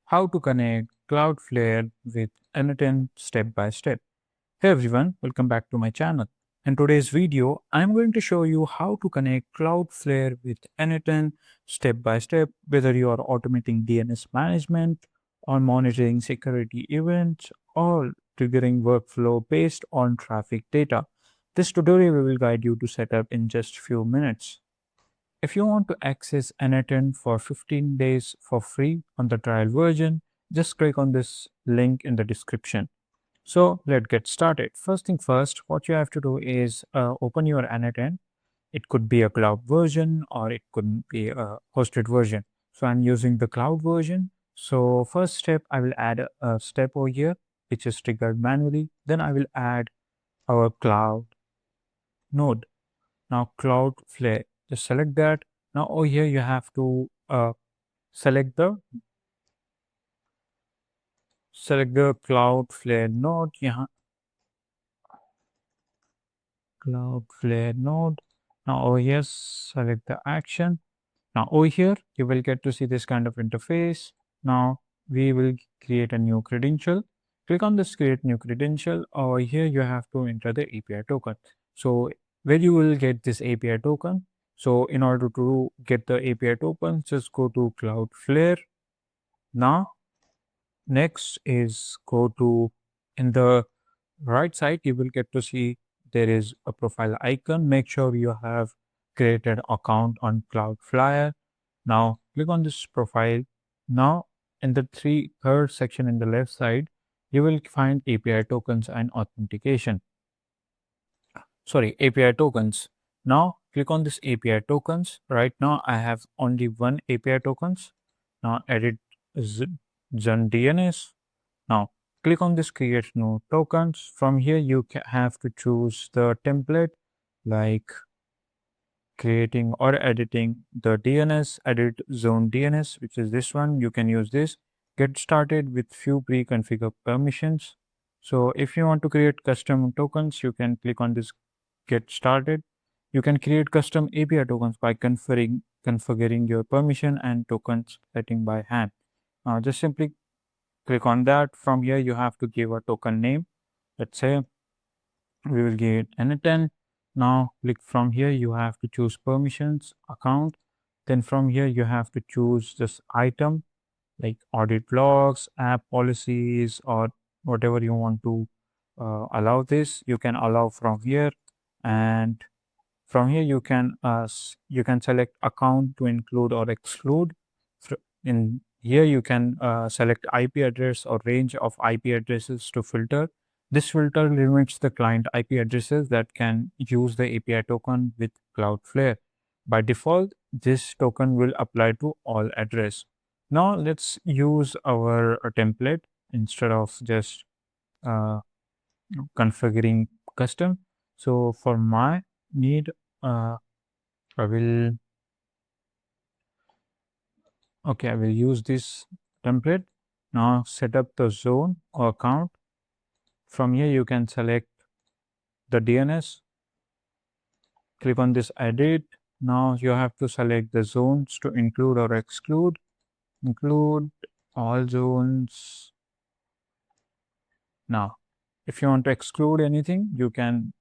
how to connect Cloudflare with n8n step by step. Hey everyone, welcome back to my channel. In today's video, I'm going to show you how to connect Cloudflare with n8n step by step, whether you are automating DNS management or monitoring security events or triggering workflow based on traffic data. This tutorial will guide you to set up in just few minutes. If you want to access n8n for 15 days for free on the trial version, just click on this link in the description. So let's get started. First thing first, what you have to do is open your n8n. It could be a cloud version or it could be a hosted version. So I'm using the cloud version. So first step, I will add a step over here, which is triggered manually. Then I will add our cloud node. Now Cloudflare, just select that. Now over here you have to select the Cloudflare node. Yeah, Cloudflare node. Now over here select the action. Now over here you will get to see this kind of interface. Now we will create a new credential. Click on this create new credential. Over here you have to enter the API token. So where you will get this API token. So in order to get the API token, just go to Cloudflare. Now next is go to in the right side you will get to see there is a profile icon. Make sure you have created account on Cloudflare. Now click on this profile. Now in the third section in the left side you will find API tokens and authentication. API tokens. Now click on this API tokens. Right now I have only one API tokens. Now edit Zun DNS. Now click on this create new tokens. From here you have to choose the template like creating or editing the DNS, edit zone DNS, which is this one. You can use this. Get started with few pre-configured permissions. So if you want to create custom tokens, you can click on this get started. You can create custom API tokens by configuring your permission and tokens setting by hand. Just simply click on that. From here, you have to give a token name. Let's say we will give it n8n. Now click from here, you have to choose permissions, account. Then from here, you have to choose this item like audit logs, app policies, or whatever you want to allow this. You can allow from here, and from here you can select account to include or exclude. In here you can select IP address or range of IP addresses to filter. This filter limits the client IP addresses that can use the API token with Cloudflare. By default, this token will apply to all address. Now let's use our template instead of just uh, configuring custom. So for my need, I will I will use this template. Now set up the zone or account. From here you can select the DNS. Click on this edit. Now you have to select the zones to include or exclude. Include all zones. Now if you want to exclude anything, you can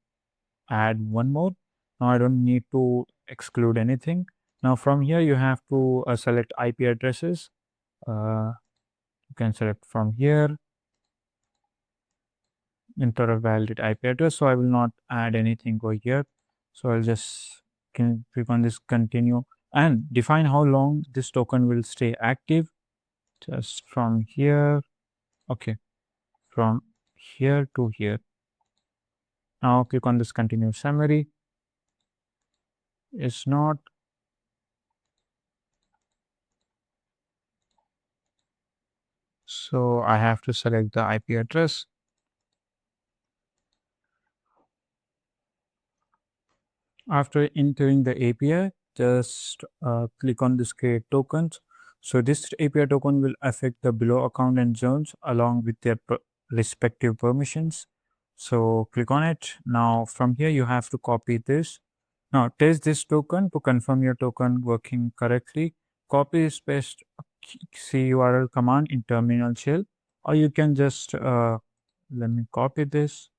add one more. Now I don't need to exclude anything. Now from here you have to select IP addresses. You can select from here, enter a valid IP address. So I will not add anything over here. So I'll just click on this continue and define how long this token will stay active. Just from here, okay, from here to here. Now click on this continue summary. It's not. So I have to select the IP address. After entering the API, just click on this create tokens. So this API token will affect the below account and zones along with their respective permissions. So click on it. Now from here you have to copy this. Now test this token to confirm your token working correctly. Copy paste curl command in terminal shell, or you can just let me copy this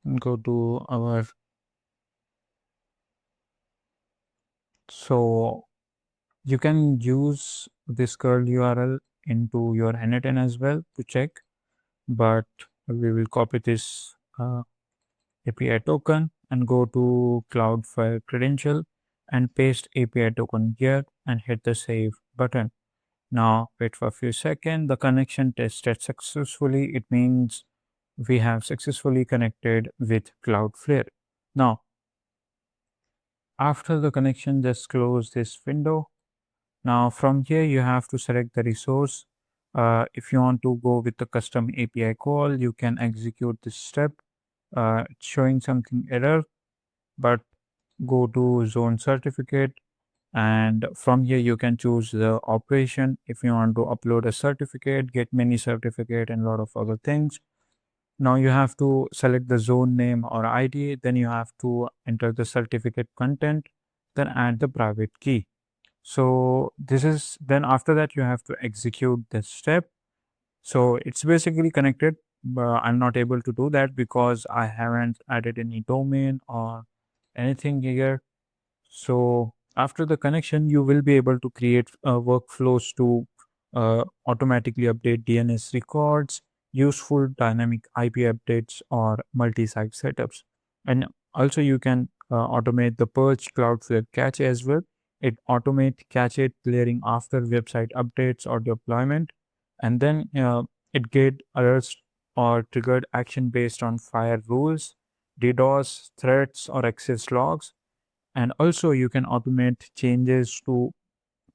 and go to our. So you can use this curl URL into your n8n as well to check, but we will copy this API token and go to Cloudflare credential and paste API token here and hit the save button. Now wait for a few seconds. The connection tested successfully. It means we have successfully connected with Cloudflare. Now after the connection, just close this window. Now from here you have to select the resource. If you want to go with the custom API call, you can execute this step. It's showing something error, but go to zone certificate, and from here you can choose the operation. If you want to upload a certificate, get many certificate and a lot of other things. Now you have to select the zone name or ID, then you have to enter the certificate content, then add the private key. So this is, then after that you have to execute this step. So it's basically connected, but I'm not able to do that because I haven't added any domain or anything here. So after the connection, you will be able to create workflows to automatically update DNS records, useful dynamic IP updates, or multi-site setups. And also you can automate the purge Cloudflare cache as well. It automate cache clearing after website updates or deployment, and then it get alerts or triggered action based on fire rules, DDoS threats, or access logs. And also you can automate changes to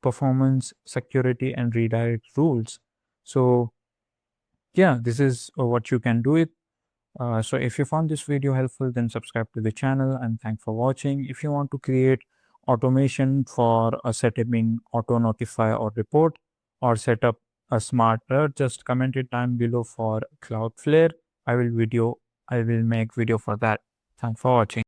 performance, security, and redirect rules. So yeah, this is what you can do it. So if you found this video helpful, then subscribe to the channel, and thanks for watching. If you want to create automation for a setting auto notify or report, or set up a smart alert, just comment it down below for Cloudflare. I will make video for that. Thanks for watching.